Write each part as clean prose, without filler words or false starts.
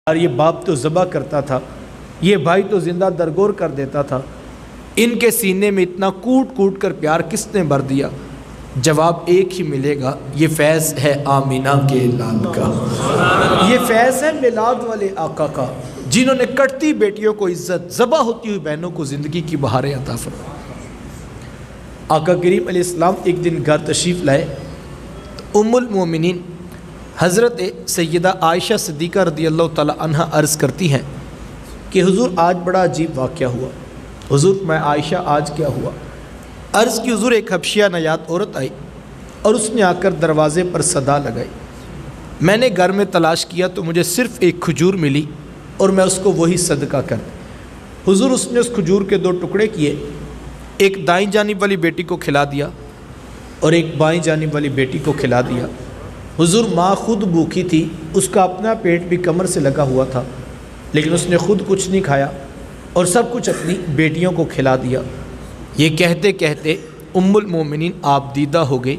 اور یہ باپ تو ذبح کرتا تھا، یہ بھائی تو زندہ درگور کر دیتا تھا، ان کے سینے میں اتنا کوٹ کوٹ کر پیار کس نے بھر دیا؟ جواب ایک ہی ملے گا، یہ فیض ہے آمینہ کے لال کا، یہ فیض ہے میلاد والے آقا کا، جنہوں نے کٹتی بیٹیوں کو عزت، ذبح ہوتی ہوئی بہنوں کو زندگی کی بہاریں عطا فرمائیں۔ آقا کریم علیہ السلام ایک دن گھر تشریف لائے تو ام المومنین حضرت سیدہ عائشہ صدیقہ رضی اللہ تعالی عنہ عرض کرتی ہیں کہ حضور آج بڑا عجیب واقعہ ہوا۔ حضور میں عائشہ آج کیا ہوا؟ عرض کی حضور ایک حبشیہ نیات عورت آئی اور اس نے آ کر دروازے پر صدا لگائی، میں نے گھر میں تلاش کیا تو مجھے صرف ایک کھجور ملی اور میں اس کو وہی صدقہ کر دوں۔ حضور اس نے اس کھجور کے 2 ٹکڑے کیے، ایک دائیں جانب والی بیٹی کو کھلا دیا اور ایک بائیں جانب والی بیٹی کو کھلا دیا۔ حضور ماں خود بھوکی تھی، اس کا اپنا پیٹ بھی کمر سے لگا ہوا تھا، لیکن اس نے خود کچھ نہیں کھایا اور سب کچھ اپنی بیٹیوں کو کھلا دیا۔ یہ کہتے کہتے ام المومنین آپ دیدہ ہو گئی،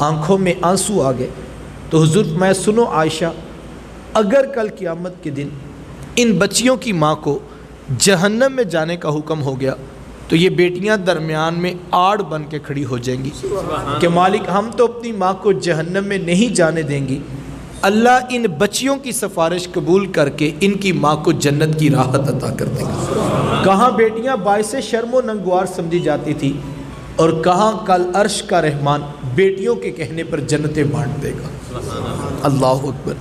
آنکھوں میں آنسو آ گئے تو حضور میں سنو عائشہ، اگر کل قیامت کے دن ان بچیوں کی ماں کو جہنم میں جانے کا حکم ہو گیا تو یہ بیٹیاں درمیان میں آڑ بن کے کھڑی ہو جائیں گی کہ مالک ہم تو اپنی ماں کو جہنم میں نہیں جانے دیں گی، اللہ ان بچیوں کی سفارش قبول کر کے ان کی ماں کو جنت کی راحت عطا کر دے گا۔ کہاں بیٹیاں باعث شرم و ننگوار سمجھی جاتی تھی اور کہاں کل عرش کا رحمان بیٹیوں کے کہنے پر جنتیں بانٹ دے گا۔ اللہ اکبر۔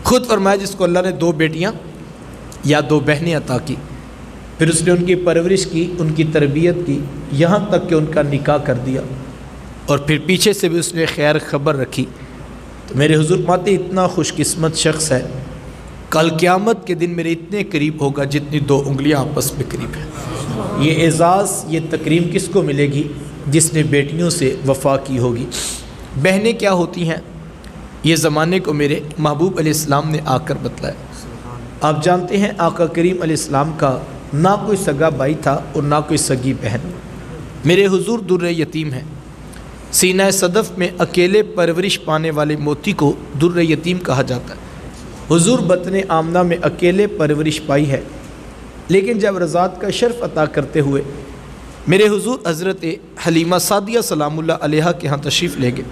خود فرمایا جس کو اللہ نے 2 بیٹیاں یا 2 بہنیں عطا کی، پھر اس نے ان کی پرورش کی، ان کی تربیت کی، یہاں تک کہ ان کا نکاح کر دیا اور پھر پیچھے سے بھی اس نے خیر خبر رکھی، تو میرے حضور فرماتے اتنا خوش قسمت شخص ہے کل قیامت کے دن میرے اتنے قریب ہوگا جتنی 2 انگلیاں آپس میں قریب ہیں۔ یہ اعزاز، یہ تکریم کس کو ملے گی؟ جس نے بیٹیوں سے وفا کی ہوگی۔ بہنیں کیا ہوتی ہیں یہ زمانے کو میرے محبوب علیہ السلام نے آ کر بتلایا۔ آپ جانتے ہیں آقا کریم علیہ السلام کا نہ کوئی سگا بھائی تھا اور نہ کوئی سگی بہن۔ میرے حضور در یتیم ہیں، سینہ صدف میں اکیلے پرورش پانے والے موتی کو در یتیم کہا جاتا ہے۔ حضور بطن آمنہ میں اکیلے پرورش پائی ہے، لیکن جب رضاعت کا شرف عطا کرتے ہوئے میرے حضور حضرت حلیمہ سعدیہ سلام اللہ علیہا کے ہاں تشریف لے گئے۔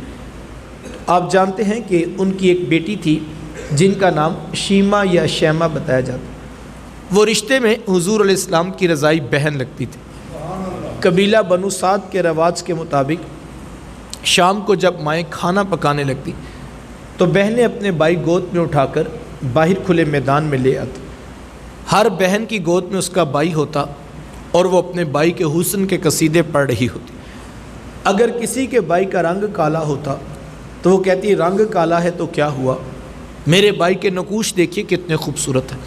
آپ جانتے ہیں کہ ان کی ایک بیٹی تھی جن کا نام شیمہ یا شیمہ بتایا جاتا ہے۔ وہ رشتے میں حضور علیہ السلام کی رضائی بہن لگتی تھی۔ قبیلہ بنو سعد کے رواج کے مطابق شام کو جب مائیں کھانا پکانے لگتی تو بہنیں اپنے بھائی گود میں اٹھا کر باہر کھلے میدان میں لے آتی۔ ہر بہن کی گود میں اس کا بھائی ہوتا اور وہ اپنے بھائی کے حسن کے قصیدے پڑھ رہی ہوتی۔ اگر کسی کے بھائی کا رنگ کالا ہوتا تو وہ کہتی رنگ کالا ہے تو کیا ہوا، میرے بھائی کے نقوش دیکھیے کتنے خوبصورت ہیں،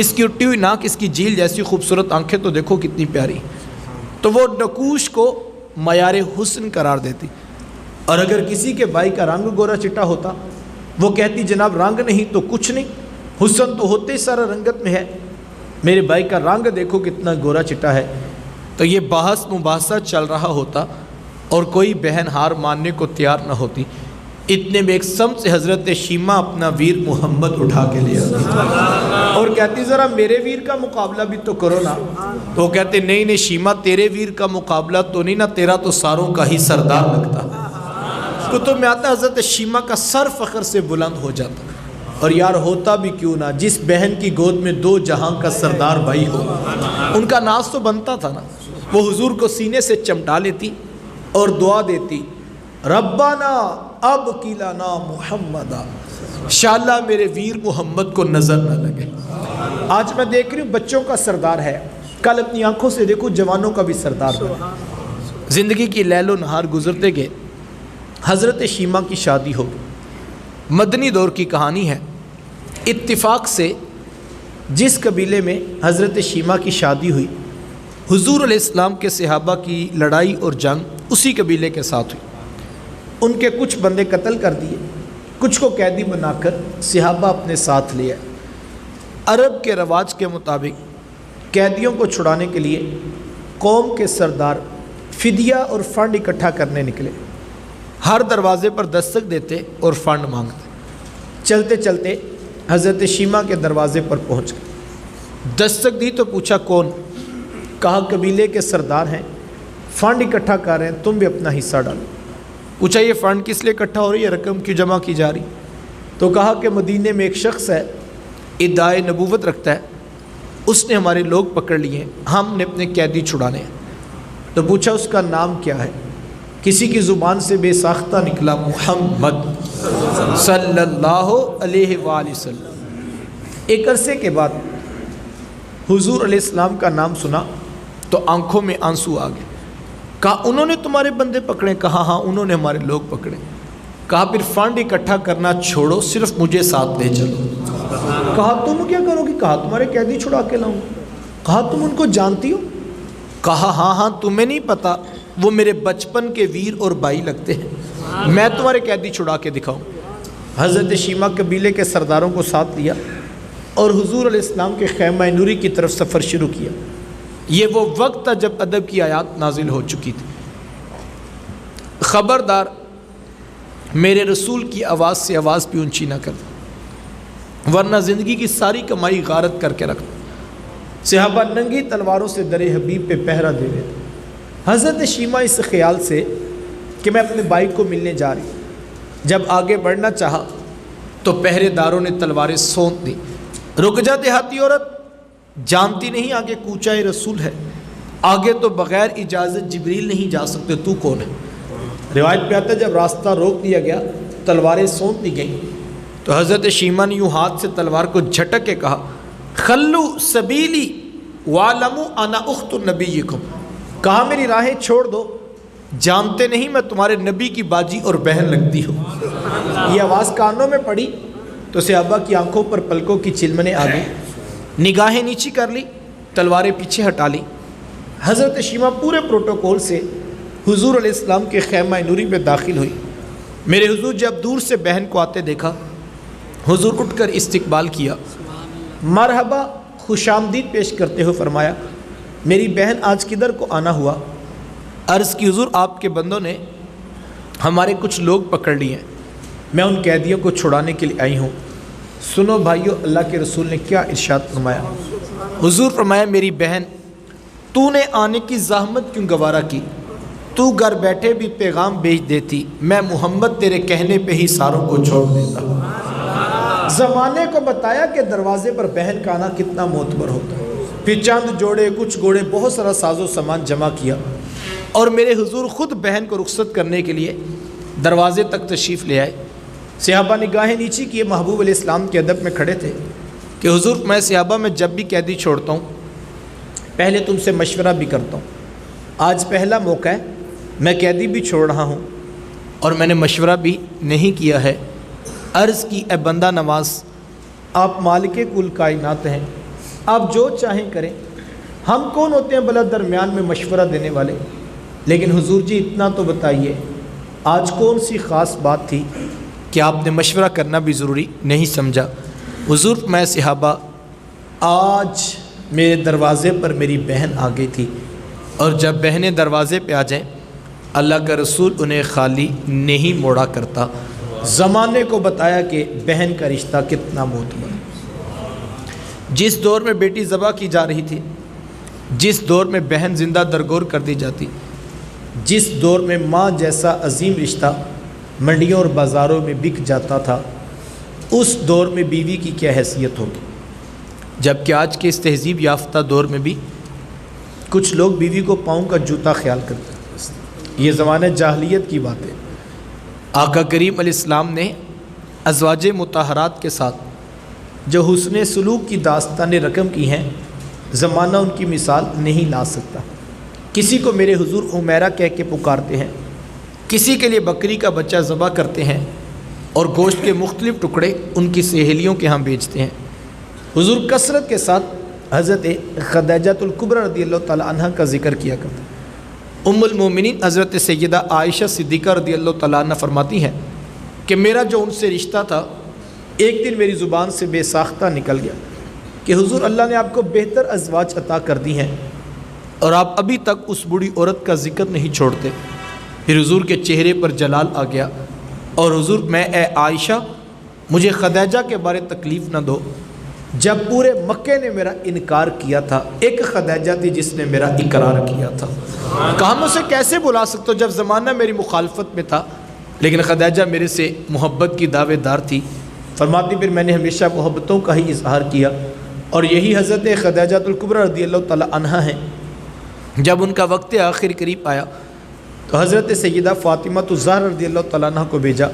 اس کی اٹھی ہوئی ناک، اس کی جھیل جیسی خوبصورت آنکھیں تو دیکھو کتنی پیاری، تو وہ نقوش کو معیار حسن قرار دیتی۔ اور اگر کسی کے بھائی کا رنگ گورا چٹا ہوتا وہ کہتی جناب رنگ نہیں تو کچھ نہیں، حسن تو ہوتے سارا رنگت میں ہے، میرے بھائی کا رنگ دیکھو کتنا گورا چٹا ہے۔ تو یہ بحث مباحثہ چل رہا ہوتا اور کوئی بہن ہار ماننے کو تیار نہ ہوتی، اتنے میں ایک سمت سے حضرت شیمہ اپنا ویر محمد اٹھا کے لے آتی اور کہتی ذرا میرے ویر کا مقابلہ بھی تو کرو نا۔ تو وہ کہتے نہیں نہیں شیمہ تیرے ویر کا مقابلہ تو نہیں نا، تیرا تو ساروں کا ہی سردار لگتا۔ کتب میں آتا حضرت شیمہ کا سر فخر سے بلند ہو جاتا، اور یار ہوتا بھی کیوں نہ جس بہن کی گود میں 2 جہاں کا سردار بھائی ہو، ان کا ناز تو بنتا تھا نا۔ وہ حضور کو سینے سے چمٹا لیتی اور دعا دیتی ربنا اب کیلانا محمدہ، انشاءاللہ میرے ویر محمد کو نظر نہ لگے۔ آج میں دیکھ رہی ہوں بچوں کا سردار ہے، کل اپنی آنکھوں سے دیکھو جوانوں کا بھی سردار بنا۔ زندگی کی لیل و نہار گزرتے گئے، حضرت شیمہ کی شادی ہو گئی۔ مدنی دور کی کہانی ہے، اتفاق سے جس قبیلے میں حضرت شیمہ کی شادی ہوئی، حضور علیہ السلام کے صحابہ کی لڑائی اور جنگ اسی قبیلے کے ساتھ ہوئی۔ ان کے کچھ بندے قتل کر دیے، کچھ کو قیدی بنا کر صحابہ اپنے ساتھ لے آئے۔ عرب کے رواج کے مطابق قیدیوں کو چھڑانے کے لیے قوم کے سردار فدیہ اور فنڈ اکٹھا کرنے نکلے، ہر دروازے پر دستک دیتے اور فنڈ مانگتے۔ چلتے چلتے حضرت شیما کے دروازے پر پہنچ گئے، دستک دی تو پوچھا کون؟ کہا قبیلے کے سردار ہیں، فنڈ اکٹھا کر رہے ہیں، تم بھی اپنا حصہ ڈالو۔ پوچھا یہ فنڈ کس لیے اکٹھا ہو رہی ہے، رقم کیوں جمع کی جا رہی؟ تو کہا کہ مدینے میں ایک شخص ہے، ادعائے نبوت رکھتا ہے، اس نے ہمارے لوگ پکڑ لیے ہیں، ہم نے اپنے قیدی چھڑانے ہیں۔ تو پوچھا اس کا نام کیا ہے؟ کسی کی زبان سے بے ساختہ نکلا محمد صلی اللہ علیہ وآلہ وسلم۔ ایک عرصے کے بعد حضور علیہ السلام کا نام سنا تو آنکھوں میں آنسو آ گئے۔ کہا انہوں نے تمہارے بندے پکڑے؟ کہا ہاں انہوں نے ہمارے لوگ پکڑے۔ کہا پھر فنڈ اکٹھا کرنا چھوڑو، صرف مجھے ساتھ لے چلو۔ کہا تم کیا کرو گی؟ کہا تمہارے قیدی چھڑا کے لاؤں۔ کہا تم ان کو جانتی ہو؟ کہا ہاں تمہیں نہیں پتا، وہ میرے بچپن کے ویر اور بھائی لگتے ہیں، میں تمہارے قیدی چھڑا کے دکھاؤں۔ حضرت شیما قبیلے کے سرداروں کو ساتھ لیا اور حضور علیہ السلام کے خیمہ نوری کی طرف سفر شروع کیا۔ یہ وہ وقت تھا جب ادب کی آیات نازل ہو چکی تھی، خبردار میرے رسول کی آواز سے آواز بھی اونچی نہ کر، ورنہ زندگی کی ساری کمائی غارت کر کے رکھتا۔ صحابہ ننگی تلواروں سے در حبیب پہ پہرا دے رہے تھے۔ حضرت شیما اس خیال سے کہ میں اپنے بھائی کو ملنے جا رہی، جب آگے بڑھنا چاہا تو پہرے داروں نے تلواریں سونت دی۔ رک جا دیہاتی عورت، جانتی نہیں آگے کوچہ رسول ہے، آگے تو بغیر اجازت جبریل نہیں جا سکتے، تو کون ہے؟ روایت پہ آتا ہے جب راستہ روک دیا گیا، تلواریں سونت دی گئیں تو حضرت شیما نے یوں ہاتھ سے تلوار کو جھٹک کے کہا خلو سبیلی وعلموا انا اخت نبیکم، کہا میری راہیں چھوڑ دو، جانتے نہیں میں تمہارے نبی کی باجی اور بہن لگتی ہوں۔ یہ آواز کانوں میں پڑی تو صحابہ کی آنکھوں پر پلکوں کی چلمنے آ گئی، نگاہیں نیچی کر لی، تلواریں پیچھے ہٹا لی۔ حضرت شیما پورے پروٹوکول سے حضور علیہ السلام کے خیمہ نوری میں داخل ہوئی۔ میرے حضور جب دور سے بہن کو آتے دیکھا، حضور اٹھ کر استقبال کیا، مرحبا خوش آمدید پیش کرتے ہوئے فرمایا میری بہن آج کدھر کو آنا ہوا؟ عرض کی حضور آپ کے بندوں نے ہمارے کچھ لوگ پکڑ لیے ہیں، میں ان قیدیوں کو چھڑانے کے لیے آئی ہوں۔ سنو بھائیو، اللہ کے رسول نے کیا ارشاد فرمایا؟ حضور فرمایا میری بہن تو نے آنے کی زحمت کیوں گوارا کی؟ تو گھر بیٹھے بھی پیغام بھیج دیتی، میں محمد تیرے کہنے پہ ہی ساروں کو چھوڑ دیتا۔ زمانے کو بتایا کہ دروازے پر بہن کا آنا کتنا معتبر ہوتا ہے۔ پھر چند جوڑے، کچھ گھوڑے، بہت سارا ساز و سامان جمع کیا اور میرے حضور خود بہن کو رخصت کرنے کے لیے دروازے تک تشریف لے آئے۔ صحابہ نگاہیں نیچی کیے، محبوب علیہ السلام کے ادب میں کھڑے تھے کہ حضور میں صحابہ میں جب بھی قیدی چھوڑتا ہوں پہلے تم سے مشورہ بھی کرتا ہوں، آج پہلا موقع ہے، میں قیدی بھی چھوڑ رہا ہوں اور میں نے مشورہ بھی نہیں کیا ہے۔ عرض کی اے بندہ نواز، آپ مالک کل کائنات ہیں، آپ جو چاہیں کریں، ہم کون ہوتے ہیں بلا درمیان میں مشورہ دینے والے؟ لیکن حضور جی اتنا تو بتائیے آج کون سی خاص بات تھی کہ آپ نے مشورہ کرنا بھی ضروری نہیں سمجھا؟ حضور میں صحابہ آج میرے دروازے پر میری بہن آ گئی تھی، اور جب بہنیں دروازے پہ آ جائیں اللہ کا رسول انہیں خالی نہیں موڑا کرتا۔ زمانے کو بتایا کہ بہن کا رشتہ کتنا معتبر ہے۔ جس دور میں بیٹی ذبح کی جا رہی تھی، جس دور میں بہن زندہ درگور کر دی جاتی، جس دور میں ماں جیسا عظیم رشتہ منڈیوں اور بازاروں میں بک جاتا تھا، اس دور میں بیوی کی کیا حیثیت ہوگی؟ جبکہ آج کے اس تہذیب یافتہ دور میں بھی کچھ لوگ بیوی کو پاؤں کا جوتا خیال کرتے ہیں۔ یہ زمانہ جاہلیت کی بات ہے۔ آقا کریم علیہ السلام نے ازواج مطہرات کے ساتھ جو حسن سلوک کی داستانیں رقم کی ہیں، زمانہ ان کی مثال نہیں لا سکتا۔ کسی کو میرے حضور عمیرہ کہہ کے پکارتے ہیں، کسی کے لیے بکری کا بچہ ذبح کرتے ہیں اور گوشت کے مختلف ٹکڑے ان کی سہیلیوں کے ہاں بیچتے ہیں۔ حضور کثرت کے ساتھ حضرت خدیجہ الکبریٰ رضی اللہ تعالی عنہ کا ذکر کیا کرتے ہیں۔ ام المومنین حضرت سیدہ عائشہ صدیقہ رضی اللہ تعالیٰ عنہ فرماتی ہیں کہ میرا جو ان سے رشتہ تھا ایک دن میری زبان سے بے ساختہ نکل گیا کہ حضور اللہ نے آپ کو بہتر ازواج عطا کر دی ہیں اور آپ ابھی تک اس بوڑھی عورت کا ذکر نہیں چھوڑتے۔ پھر حضور کے چہرے پر جلال آ گیا اور حضور میں اے عائشہ مجھے خدیجہ کے بارے تکلیف نہ دو۔ جب پورے مکے نے میرا انکار کیا تھا، ایک خدیجہ تھی جس نے میرا اقرار کیا تھا۔ کہا میں اسے کیسے بلا سکتا ہوں جب زمانہ میری مخالفت میں تھا، لیکن خدیجہ میرے سے محبت کی دعوے دار تھی۔ فرماتی پھر میں نے ہمیشہ محبتوں کا ہی اظہار کیا، اور یہی حضرت خدیجہ الکبریٰ رضی اللہ تعالی عنہا ہیں۔ جب ان کا وقت آخر قریب آیا تو حضرت سیدہ فاطمہ الزہرا رضی اللہ تعالیٰ عنہ کو بھیجا،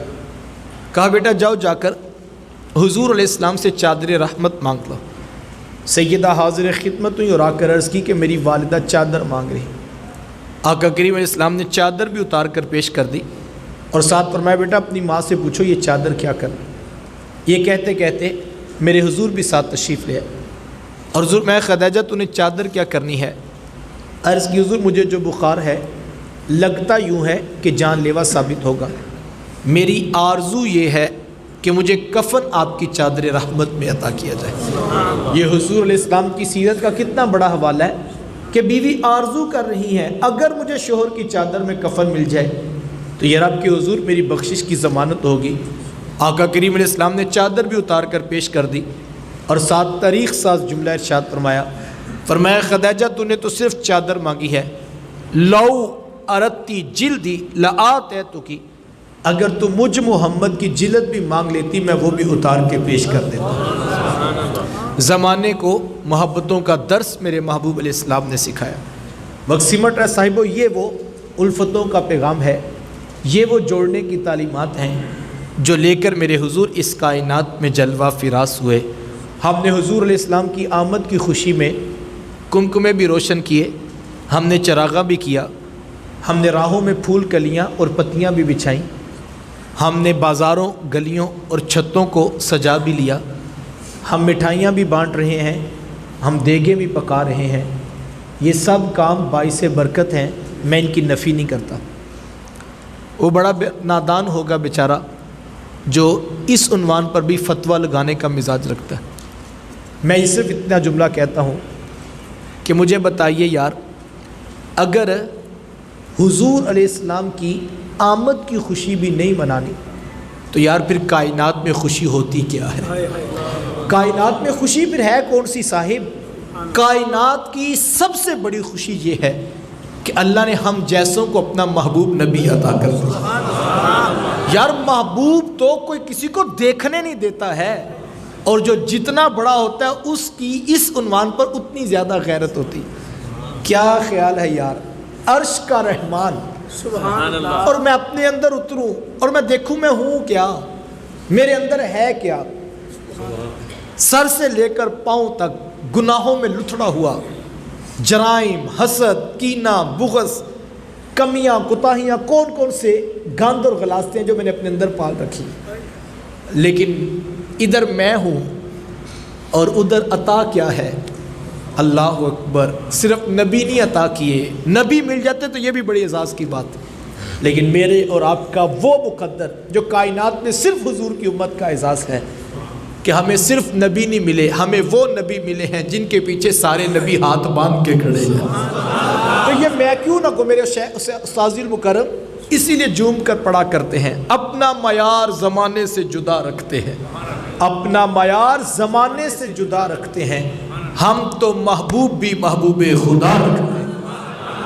کہا بیٹا جاؤ جا کر حضور علیہ السلام سے چادر رحمت مانگ لو۔ سیدہ حاضر خدمت ہوئی اور آ کر عرض کی کہ میری والدہ چادر مانگ رہی۔ آقا کریم علیہ السلام نے چادر بھی اتار کر پیش کر دی، اور ساتھ فرمایا بیٹا اپنی ماں سے پوچھو یہ چادر کیا کر رہی۔ یہ کہتے کہتے میرے حضور بھی ساتھ تشریف لے آئے، اور حضور میں خدیجہ تو نے چادر کیا کرنی ہے؟ عرض کی حضور مجھے جو بخار ہے لگتا یوں ہے کہ جان لیوا ثابت ہوگا، میری آرزو یہ ہے کہ مجھے کفن آپ کی چادر رحمت میں عطا کیا جائے۔ یہ حضور علیہ السلام کی سیرت کا کتنا بڑا حوالہ ہے کہ بیوی آرزو کر رہی ہے اگر مجھے شوہر کی چادر میں کفن مل جائے تو یہ رب کے حضور میری بخشش کی ضمانت ہوگی۔ آقا کریم علیہ السلام نے چادر بھی اتار کر پیش کر دی، اور ساتھ تاریخ ساز جملہ ارشاد فرمایا خدیجہ تو نے تو صرف چادر مانگی ہے، لو ارتی جلدی لآتیتکی، اگر تو مجھ محمد کی جلد بھی مانگ لیتی میں وہ بھی اتار کے پیش کر دیتا۔ زمانے کو محبتوں کا درس میرے محبوب علیہ السلام نے سکھایا۔ وقت سمٹ رہا صاحبو، یہ وہ الفتوں کا پیغام ہے، یہ وہ جوڑنے کی تعلیمات ہیں جو لے کر میرے حضور اس کائنات میں جلوہ فراز ہوئے۔ ہم نے حضور علیہ السلام کی آمد کی خوشی میں کمکمے بھی روشن کیے، ہم نے چراغاں بھی کیا، ہم نے راہوں میں پھول کلیاں اور پتیاں بھی بچھائیں، ہم نے بازاروں گلیوں اور چھتوں کو سجا بھی لیا، ہم مٹھائیاں بھی بانٹ رہے ہیں، ہم دیگیں بھی پکا رہے ہیں۔ یہ سب کام باعث برکت ہیں، میں ان کی نفی نہیں کرتا۔ وہ بڑا نادان ہوگا بیچارہ جو اس عنوان پر بھی فتویٰ لگانے کا مزاج رکھتا ہے۔ میں صرف اتنا جملہ کہتا ہوں کہ مجھے بتائیے یار، اگر حضور علیہ السلام کی آمد کی خوشی بھی نہیں منانی تو یار پھر کائنات میں خوشی ہوتی کیا ہے؟ کائنات میں خوشی پھر ہے کون سی صاحب؟ کائنات کی سب سے بڑی خوشی یہ ہے کہ اللہ نے ہم جیسوں کو اپنا محبوب نبی عطا کر دیا۔ یار محبوب تو کوئی کسی کو دیکھنے نہیں دیتا ہے، اور جو جتنا بڑا ہوتا ہے اس کی اس عنوان پر اتنی زیادہ غیرت ہوتی۔ کیا خیال ہے یار، عرش کا رحمان سبحان اللہ، اور میں اپنے اندر اتروں اور میں دیکھوں میں ہوں کیا، میرے اندر ہے کیا؟ سر سے لے کر پاؤں تک گناہوں میں لتھڑا ہوا، جرائم، حسد، کینہ، بغض، کمیاں، کوتاہیاں، کون کون سے گند اور غلاظتیں جو میں نے اپنے اندر پال رکھی، لیکن ادھر میں ہوں اور ادھر عطا کیا ہے؟ اللہ اکبر۔ صرف نبی نہیں عطا کیے، نبی مل جاتے تو یہ بھی بڑی اعزاز کی بات، لیکن میرے اور آپ کا وہ مقدر جو کائنات میں صرف حضور کی امت کا اعزاز ہے کہ ہمیں صرف نبی نہیں ملے، ہمیں وہ نبی ملے ہیں جن کے پیچھے سارے نبی ہاتھ باندھ کے کھڑے ہیں۔ تو یہ میں کیوں نہ کو میرے استاذ المکرم اسی لیے جھوم کر پڑھا کرتے ہیں، اپنا معیار زمانے سے جدا رکھتے ہیں، اپنا معیار زمانے سے جدا رکھتے ہیں، ہم تو محبوب بھی محبوب خدا رکھتے ہیں۔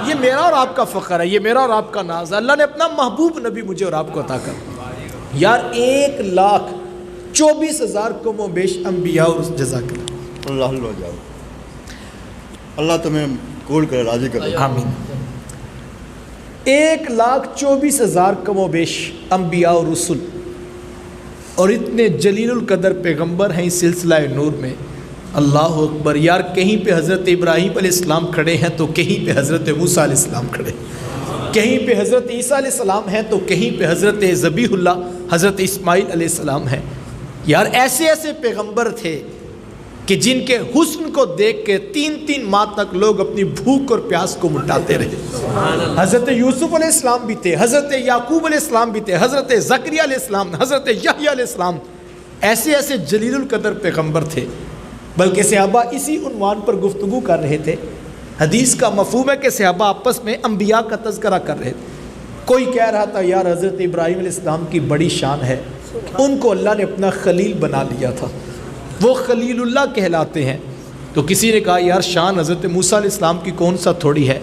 یہ میرا اور آپ کا فخر ہے، یہ میرا اور آپ کا ناز ہے، اللہ نے اپنا محبوب نبی مجھے اور آپ کو عطا کر دیا۔ یار 1,24,000 کم و بیش انبیاء اور جزاک اللہ اللہ تمہیں قبول کرے، راضی کرے، آمین۔ 1,24,000 کم و بیش انبیاء اور رسول، اور اتنے جلیل القدر پیغمبر ہیں اس سلسلہ نور میں، اللہ اکبر۔ یار کہیں پہ حضرت ابراہیم علیہ السلام کھڑے ہیں تو کہیں پہ حضرت موسیٰ علیہ السلام کھڑے ہیں، کہیں پہ حضرت عیسیٰ علیہ السلام ہیں تو کہیں پہ حضرت ذبیح اللہ حضرت اسماعیل علیہ السلام ہیں۔ یار ایسے ایسے پیغمبر تھے کہ جن کے حسن کو دیکھ کے 3 ماہ تک لوگ اپنی بھوک اور پیاس کو مٹاتے رہے۔ حضرت یوسف علیہ السلام بھی تھے، حضرت یعقوب علیہ السلام بھی تھے، حضرت زکریا علیہ السلام، حضرت یحییٰ علیہ السلام، ایسے ایسے جلیل القدر پیغمبر تھے۔ بلکہ صحابہ اسی عنوان پر گفتگو کر رہے تھے۔ حدیث کا مفہوم ہے کہ صحابہ آپس میں انبیاء کا تذکرہ کر رہے تھے۔ کوئی کہہ رہا تھا یار حضرت ابراہیم علیہ السلام کی بڑی شان ہے، ان کو اللہ نے اپنا خلیل بنا لیا تھا، وہ خلیل اللہ کہلاتے ہیں۔ تو کسی نے کہا یار شان حضرت موسیٰ علیہ السلام کی کون سا تھوڑی ہے،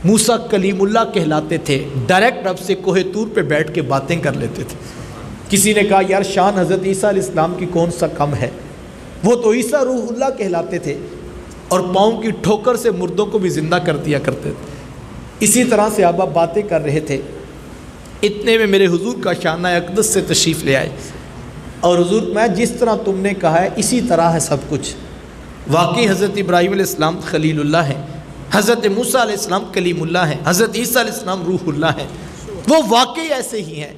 موسیٰ کلیم اللہ کہلاتے تھے، ڈائریکٹ رب سے کوہ طور پہ بیٹھ کے باتیں کر لیتے تھے۔ کسی نے کہا یار شان حضرت عیسیٰ علیہ السلام کی کون سا کم ہے، وہ تو عیسیٰ روح اللہ کہلاتے تھے اور پاؤں کی ٹھوکر سے مردوں کو بھی زندہ کر دیا کرتے تھے۔ اسی طرح سے آپ باتیں کر رہے تھے، اتنے میں میرے حضور کا شانہ اقدس سے تشریف لے آئے اور حضور میں جس طرح تم نے کہا ہے اسی طرح ہے سب کچھ۔ واقعی حضرت ابراہیم علیہ السلام خلیل اللہ ہیں، حضرت موسیٰ علیہ السلام کلیم اللہ ہیں، حضرت عیسیٰ علیہ السلام روح اللہ ہیں، وہ واقعی ایسے ہی ہیں۔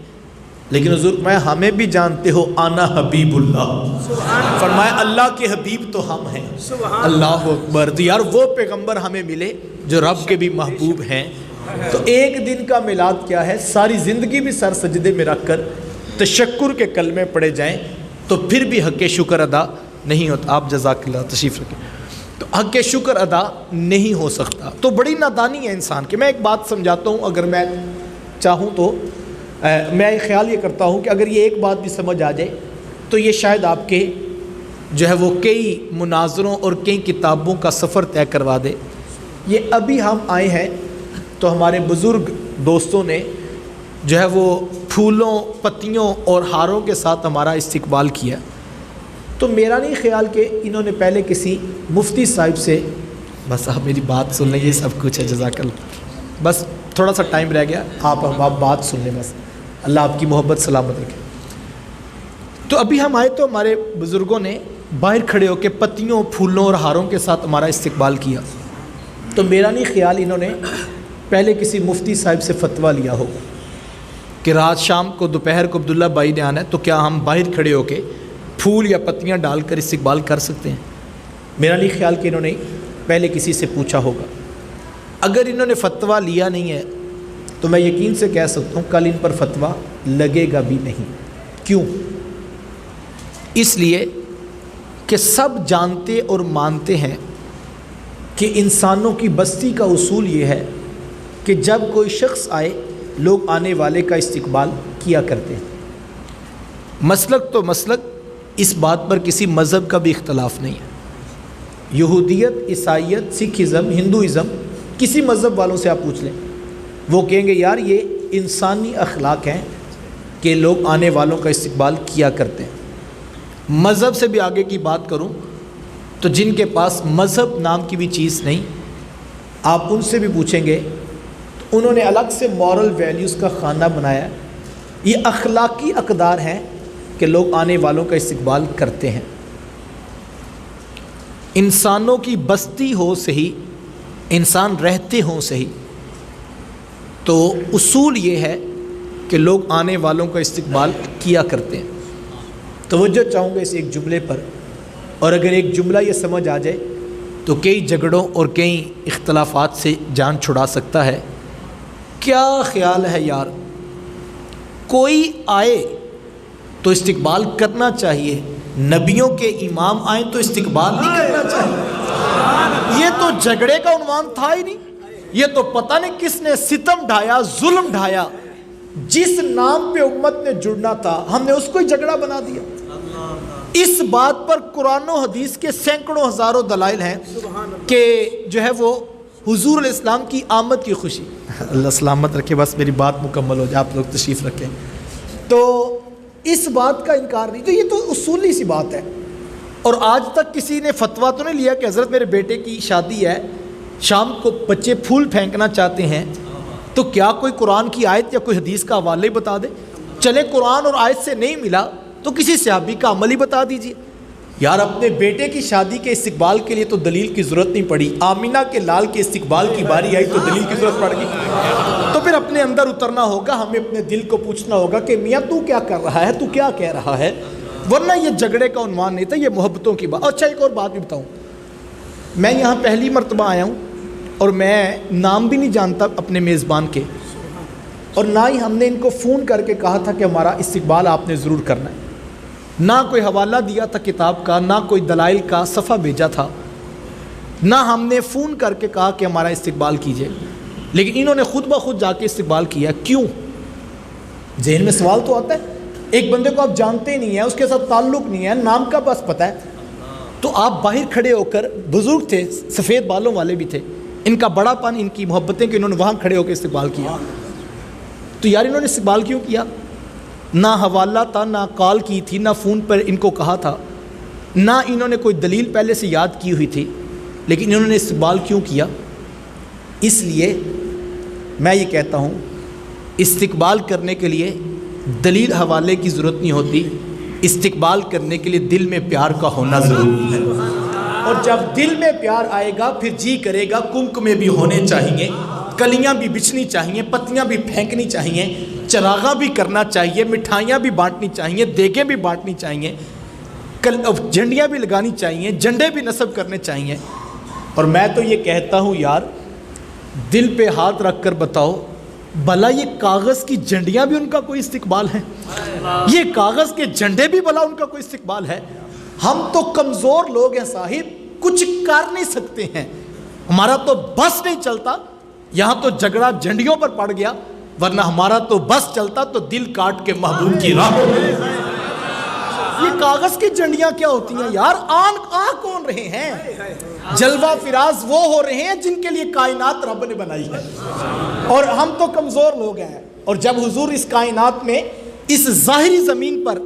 لیکن حضور میں ہمیں بھی جانتے ہو آنا حبیب اللہ، فرمایا اللہ کے حبیب تو ہم ہیں۔ اللہ اکبر، یار وہ پیغمبر ہمیں ملے جو رب کے بھی محبوب ہیں۔ تو ایک دن کا میلاد کیا ہے، ساری زندگی بھی سر سجدے میں رکھ کر تشکر کے کلمے پڑھے جائیں تو پھر بھی حق شکر ادا نہیں ہوتا۔ آپ جزاک اللہ تشریف رکھیں۔ تو حق شکر ادا نہیں ہو سکتا، تو بڑی نادانی ہے انسان کی۔ میں ایک بات سمجھاتا ہوں، اگر میں چاہوں تو میں خیال یہ کرتا ہوں کہ اگر یہ ایک بات بھی سمجھ آ جائے تو یہ شاید آپ کے جو ہے وہ کئی مناظروں اور کئی کتابوں کا سفر طے کروا دے۔ یہ ابھی ہم آئے ہیں تو ہمارے بزرگ دوستوں نے جو ہے وہ پھولوں پتیوں اور ہاروں کے ساتھ ہمارا استقبال کیا، تو میرا نہیں خیال کہ انہوں نے پہلے کسی مفتی صاحب سے، بس آپ میری بات سن لیں، یہ سب کچھ ہے، جزاک اللہ، بس تھوڑا سا ٹائم رہ گیا، آپ بات سن لیں، بس اللہ آپ کی محبت سلامت رکھے۔ تو ابھی ہم آئے تو ہمارے بزرگوں نے باہر کھڑے ہو کے پتیوں پھولوں اور ہاروں کے ساتھ ہمارا استقبال کیا، تو میرا نہیں خیال انہوں نے پہلے کسی مفتی صاحب سے فتویٰ لیا ہوگا کہ رات شام کو دوپہر کو عبداللہ بھائی نے آنا ہے تو کیا ہم باہر کھڑے ہو کے پھول یا پتیاں ڈال کر استقبال کر سکتے ہیں۔ میرا نہیں خیال کہ انہوں نے پہلے کسی سے پوچھا ہوگا۔ اگر انہوں نے فتویٰ لیا نہیں ہے تو میں یقین سے کہہ سکتا ہوں کل ان پر فتویٰ لگے گا بھی نہیں۔ کیوں؟ اس لیے کہ سب جانتے اور مانتے ہیں کہ انسانوں کی بستی کا اصول یہ ہے کہ جب کوئی شخص آئے لوگ آنے والے کا استقبال کیا کرتے ہیں۔ مسلک تو مسلک، اس بات پر کسی مذہب کا بھی اختلاف نہیں ہے۔ یہودیت، عیسائیت، سکھ ازم، ہندوازم، کسی مذہب والوں سے آپ پوچھ لیں، وہ کہیں گے یار یہ انسانی اخلاق ہیں کہ لوگ آنے والوں کا استقبال کیا کرتے ہیں۔ مذہب سے بھی آگے کی بات کروں تو جن کے پاس مذہب نام کی بھی چیز نہیں، آپ ان سے بھی پوچھیں گے تو انہوں نے الگ سے مورل ویلیوز کا خانہ بنایا۔ یہ اخلاقی اقدار ہیں کہ لوگ آنے والوں کا استقبال کرتے ہیں۔ انسانوں کی بستی ہو صحیح، انسان رہتے ہوں صحیح، تو اصول یہ ہے کہ لوگ آنے والوں کا استقبال کیا کرتے ہیں۔ توجہ چاہوں گا اس ایک جملے پر، اور اگر ایک جملہ یہ سمجھ آ جائے تو کئی جھگڑوں اور کئی اختلافات سے جان چھڑا سکتا ہے۔ کیا خیال ہے یار، کوئی آئے تو استقبال کرنا چاہیے، نبیوں کے امام آئیں تو استقبال نہیں کرنا چاہیے؟ یہ تو جھگڑے کا عنوان تھا ہی نہیں، یہ تو پتہ نہیں کس نے ستم ڈھایا، ظلم ڈھایا۔ جس نام پہ امت نے جڑنا تھا ہم نے اس کو ہی جھگڑا بنا دیا۔ اس بات پر قرآن و حدیث کے سینکڑوں ہزاروں دلائل ہیں کہ جو ہے وہ حضور علیہ السلام کی آمد کی خوشی، اللہ سلامت رکھے، بس میری بات مکمل ہو جائے، آپ لوگ تشریف رکھیں، تو اس بات کا انکار نہیں۔ تو یہ تو اصولی سی بات ہے، اور آج تک کسی نے فتویٰ تو نہیں لیا کہ حضرت میرے بیٹے کی شادی ہے، شام کو بچے پھول پھینکنا چاہتے ہیں، تو کیا کوئی قرآن کی آیت یا کوئی حدیث کا حوالہ ہی بتا دے؟ چلے قرآن اور آیت سے نہیں ملا تو کسی صحابی کا عمل ہی بتا دیجئے۔ یار اپنے بیٹے کی شادی کے استقبال کے لیے تو دلیل کی ضرورت نہیں پڑی، آمینہ کے لال کے استقبال کی باری آئی تو دلیل کی ضرورت پڑ گئی۔ تو پھر اپنے اندر اترنا ہوگا، ہمیں اپنے دل کو پوچھنا ہوگا کہ میاں تو کیا کر رہا ہے، تو کیا کہہ رہا ہے، ورنہ یہ جھگڑے کا عنوان نہیں تھا، یہ محبتوں کی بات۔ اچھا ایک اور بات بھی بتاؤں، میں یہاں پہلی مرتبہ آیا ہوں اور میں نام بھی نہیں جانتا اپنے میزبان کے، اور نہ ہی ہم نے ان کو فون کر کے کہا تھا کہ ہمارا استقبال آپ نے ضرور کرنا ہے، نہ کوئی حوالہ دیا تھا کتاب کا، نہ کوئی دلائل کا صفحہ بھیجا تھا، نہ ہم نے فون کر کے کہا کہ ہمارا استقبال کیجئے، لیکن انہوں نے خود بخود جا کے استقبال کیا۔ کیوں؟ ذہن میں سوال تو آتا ہے، ایک بندے کو آپ جانتے نہیں ہیں، اس کے ساتھ تعلق نہیں ہے، نام کا بس پتہ ہے، تو آپ باہر کھڑے ہو کر، بزرگ تھے، سفید بالوں والے بھی تھے، ان کا بڑا پن، ان کی محبتیں کہ انہوں نے وہاں کھڑے ہو کے استقبال کیا. تو یار انہوں نے استقبال کیوں کیا؟ نہ حوالہ تھا، نہ کال کی تھی، نہ فون پر ان کو کہا تھا، نہ انہوں نے کوئی دلیل پہلے سے یاد کی ہوئی تھی، لیکن انہوں نے استقبال کیوں کیا؟ اس لیے میں یہ کہتا ہوں استقبال کرنے کے لیے دلیل حوالے کی ضرورت نہیں ہوتی، استقبال کرنے کے لیے دل میں پیار کا ہونا ضروری ہے. اور جب دل میں پیار آئے گا پھر جی کرے گا کمکمے بھی ہونے چاہیے، کلیاں بھی بچھنی چاہیے، پتیاں بھی پھینکنی چاہیے، چراغاں بھی کرنا چاہیے، مٹھائیاں بھی بانٹنی چاہیے، دیگیں بھی بانٹنی چاہیے، جھنڈیاں بھی لگانی چاہیے، جھنڈے بھی نصب کرنے چاہیے. اور میں تو یہ کہتا ہوں یار دل پہ ہاتھ رکھ کر بتاؤ بھلا یہ کاغذ کی جھنڈیاں بھی ان کا کوئی استقبال ہے؟ یہ کاغذ کے جھنڈے بھی بھلا ان کا کوئی استقبال ہے؟ ہم تو کمزور لوگ ہیں صاحب، کچھ کر نہیں سکتے ہیں، ہمارا تو بس نہیں چلتا. یہاں تو جھگڑا جھنڈیوں پر پڑ گیا، ورنہ ہمارا تو بس چلتا تو دل کاٹ کے محبوب کی راہ. یہ کاغذ کی جھنڈیاں کیا ہوتی ہیں یار؟ آ کون رہے ہیں؟ جلوہ فراز وہ ہو رہے ہیں جن کے لیے کائنات رب نے بنائی ہے، اور ہم تو کمزور لوگ ہیں. اور جب حضور اس کائنات میں اس ظاہری زمین پر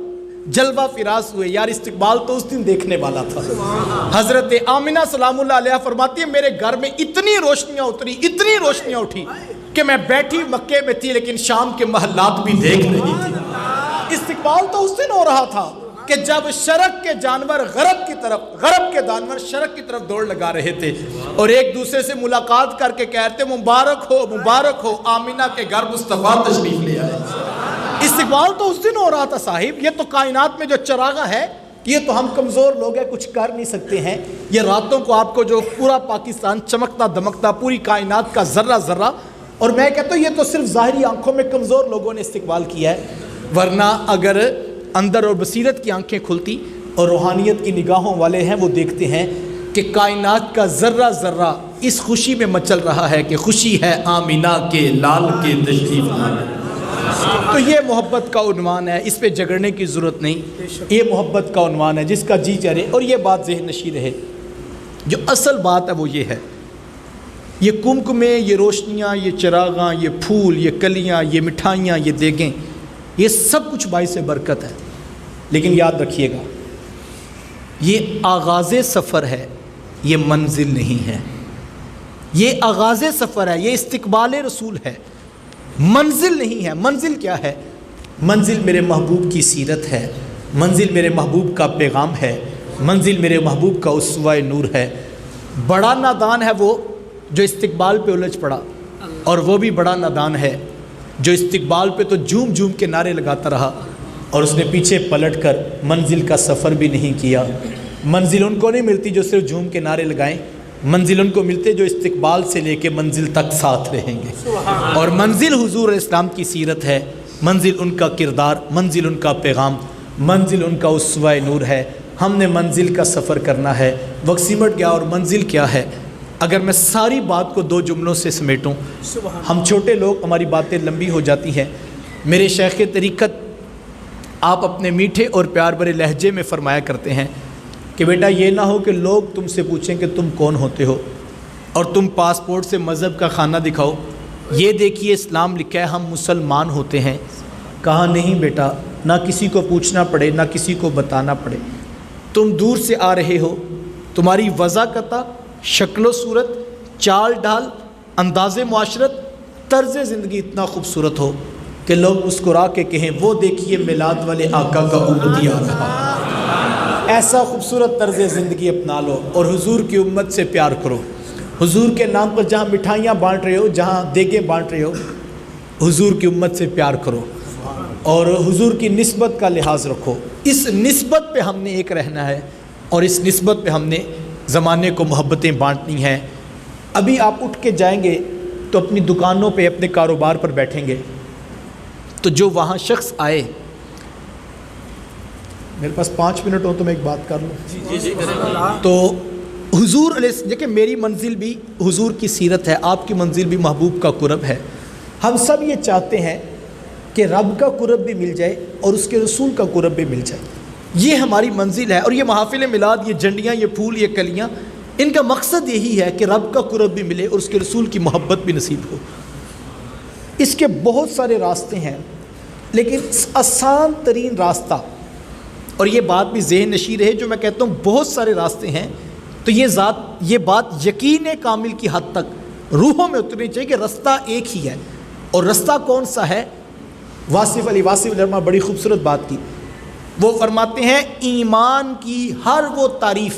جلوہ فراز ہوئے، یار استقبال تو اس دن دیکھنے والا تھا. حضرت آمنہ سلام اللہ علیہ فرماتی ہے میرے گھر میں اتنی روشنیاں اتری، اتنی روشنیاں اٹھی کہ میں بیٹھی مکے میں تھی لیکن شام کے محلات بھی دیکھ رہی تھی. استقبال تو اس دن ہو رہا تھا کہ جب شرق کے جانور غرب کی طرف، غرب کے جانور شرق کی طرف دوڑ لگا رہے تھے اور ایک دوسرے سے ملاقات کر کے کہتے مبارک ہو آمینہ کے گھر مصطفیٰ تشریف لے آئے. استقبال تو اس دن ہو رہا تھا صاحب. یہ تو کائنات میں جو چراغاں ہے، یہ تو ہم کمزور لوگ ہیں، کچھ کر نہیں سکتے ہیں. یہ راتوں کو آپ کو جو پورا پاکستان چمکتا دمکتا، پوری کائنات کا ذرہ ذرہ، اور میں کہتا ہوں یہ تو صرف ظاہری آنکھوں میں کمزور لوگوں نے استقبال کیا ہے، ورنہ اگر اندر اور بصیرت کی آنکھیں کھلتی اور روحانیت کی نگاہوں والے ہیں وہ دیکھتے ہیں کہ کائنات کا ذرہ ذرہ اس خوشی میں مچل رہا ہے کہ خوشی ہے آمینہ کے لال کے تشریف لانے. تو یہ محبت کا عنوان ہے، اس پہ جھگڑنے کی ضرورت نہیں. یہ محبت کا عنوان ہے جس کا جی چرے. اور یہ بات ذہن نشین رہے، جو اصل بات ہے وہ یہ ہے، یہ کمکمے، یہ روشنیاں، یہ چراغاں، یہ پھول، یہ کلیاں، یہ مٹھائیاں، یہ دیگیں، یہ سب کچھ باعث برکت ہے. لیکن یاد رکھیے گا یہ آغاز سفر ہے، یہ منزل نہیں ہے. یہ آغاز سفر ہے، یہ استقبال رسول ہے، منزل نہیں ہے. منزل کیا ہے؟ منزل میرے محبوب کی سیرت ہے، منزل میرے محبوب کا پیغام ہے، منزل میرے محبوب کا اسوہ نور ہے. بڑا نادان ہے وہ جو استقبال پہ الجھ پڑا، اور وہ بھی بڑا نادان ہے جو استقبال پہ تو جھوم جھوم کے نعرے لگاتا رہا اور اس نے پیچھے پلٹ کر منزل کا سفر بھی نہیں کیا. منزل ان کو نہیں ملتی جو صرف جھوم کے نعرے لگائیں، منزل ان کو ملتے جو استقبال سے لے کے منزل تک ساتھ رہیں گے. اور منزل حضور اسلام کی سیرت ہے، منزل ان کا کردار، منزل ان کا پیغام، منزل ان کا اسوہ نور ہے. ہم نے منزل کا سفر کرنا ہے. وقت سمٹ گیا اور منزل کیا ہے؟ اگر میں ساری بات کو 2 جملوں سے سمیٹوں، ہم چھوٹے لوگ، ہماری باتیں لمبی ہو جاتی ہیں. میرے شیخ طریقت آپ اپنے میٹھے اور پیار بھرے لہجے میں فرمایا کرتے ہیں کہ بیٹا یہ نہ ہو کہ لوگ تم سے پوچھیں کہ تم کون ہوتے ہو اور تم پاسپورٹ سے مذہب کا خانہ دکھاؤ، یہ دیکھیے اسلام لکھا ہے ہم مسلمان ہوتے ہیں. کہا نہیں بیٹا، نہ کسی کو پوچھنا پڑے، نہ کسی کو بتانا پڑے. تم دور سے آ رہے ہو، تمہاری وضاحت، شکل و صورت، چال ڈھال، انداز معاشرت، طرز زندگی اتنا خوبصورت ہو کہ لوگ مسکرا کے کہیں وہ دیکھیے میلاد والے آقا کا امتی آ رہا. ایسا خوبصورت طرز زندگی اپنا لو اور حضور کی امت سے پیار کرو. حضور کے نام پر جہاں مٹھائیاں بانٹ رہے ہو، جہاں دیگیں بانٹ رہے ہو، حضور کی امت سے پیار کرو اور حضور کی نسبت کا لحاظ رکھو. اس نسبت پہ ہم نے ایک رہنا ہے اور اس نسبت پہ ہم نے زمانے کو محبتیں بانٹنی ہیں. ابھی آپ اٹھ کے جائیں گے تو اپنی دکانوں پہ، اپنے کاروبار پر بیٹھیں گے تو جو وہاں شخص آئے، میرے پاس 5 منٹ ہو تو میں ایک بات کر لوں. جی تو حضور علیہ، دیکھیں میری منزل بھی حضور کی سیرت ہے، آپ کی منزل بھی محبوب کا قرب ہے. ہم سب یہ چاہتے ہیں کہ رب کا قرب بھی مل جائے اور اس کے رسول کا قرب بھی مل جائے. یہ ہماری منزل ہے. اور یہ محافل میلاد، یہ جھنڈیاں، یہ پھول، یہ کلیاں، ان کا مقصد یہی ہے کہ رب کا قرب بھی ملے اور اس کے رسول کی محبت بھی نصیب ہو. اس کے بہت سارے راستے ہیں، لیکن آسان ترین راستہ، اور یہ بات بھی ذہن نشین رہے جو میں کہتا ہوں بہت سارے راستے ہیں، تو یہ بات یقین کامل کی حد تک روحوں میں اترنی چاہیے کہ رستہ ایک ہی ہے. اور رستہ کون سا ہے؟ واصف علی رحمہ بڑی خوبصورت بات کی. وہ فرماتے ہیں ایمان کی ہر وہ تعریف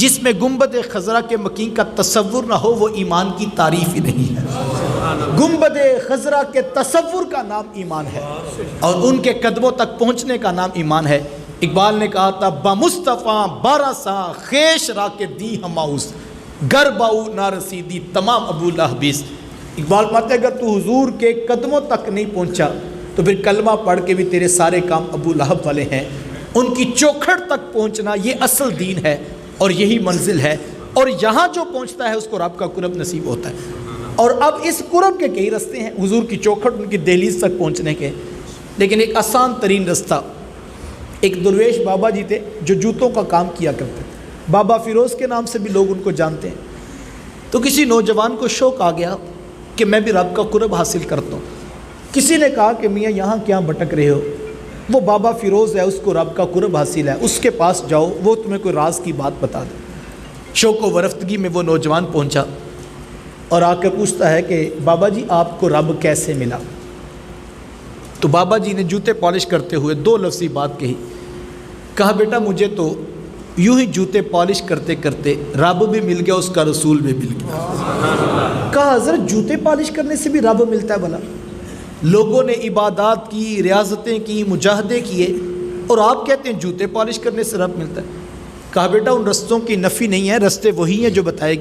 جس میں گنبد خضرا کے مکین کا تصور نہ ہو وہ ایمان کی تعریف ہی نہیں ہے. گنبد خضرا کے تصور کا نام ایمان ہے اور ان کے قدموں تک پہنچنے کا نام ایمان ہے. اقبال نے کہا تھا با مصطفیٰ 12 سا خیش را کے دی ہماؤس گر باؤ نہ رسیدی تمام ابو لہبیس. اقبال فرماتے اگر تو حضور کے قدموں تک نہیں پہنچا تو پھر کلمہ پڑھ کے بھی تیرے سارے کام ابو لہب والے ہیں. ان کی چوکھٹ تک پہنچنا یہ اصل دین ہے اور یہی منزل ہے. اور یہاں جو پہنچتا ہے اس کو رب کا قرب نصیب ہوتا ہے. اور اب اس قرب کے کئی رستے ہیں حضور کی چوکھٹ ان کی دہلیز تک پہنچنے کے، لیکن ایک آسان ترین رستہ، ایک درویش بابا جی تھے جو جوتوں کا کام کیا کرتے تھے. بابا فیروز کے نام سے بھی لوگ ان کو جانتے ہیں. تو کسی نوجوان کو شوق آ گیا کہ میں بھی رب کا قرب حاصل کرتا ہوں. کسی نے کہا کہ میاں یہاں کیا بھٹک رہے ہو، وہ بابا فیروز ہے، اس کو رب کا قرب حاصل ہے، اس کے پاس جاؤ، وہ تمہیں کوئی راز کی بات بتا دے. شوق و ورفتگی میں وہ نوجوان پہنچا اور آ کے پوچھتا ہے کہ بابا جی آپ کو رب کیسے ملا؟ تو بابا جی نے جوتے پالش کرتے ہوئے 2 لفظی بات کہی. کہا بیٹا مجھے تو یوں ہی جوتے پالش کرتے کرتے رب بھی مل گیا، اس کا رسول بھی مل گیا. کہا حضرت جوتے پالش کرنے سے بھی رب ملتا ہے بھلا؟ لوگوں نے عبادات کی، ریاضتیں کی، مجاہدے کیے اور آپ کہتے ہیں جوتے پالش کرنے سے رب ملتا ہے. کہا بیٹا ان رستوں کی نفی نہیں ہے، رستے وہی ہیں جو بتائے گئے.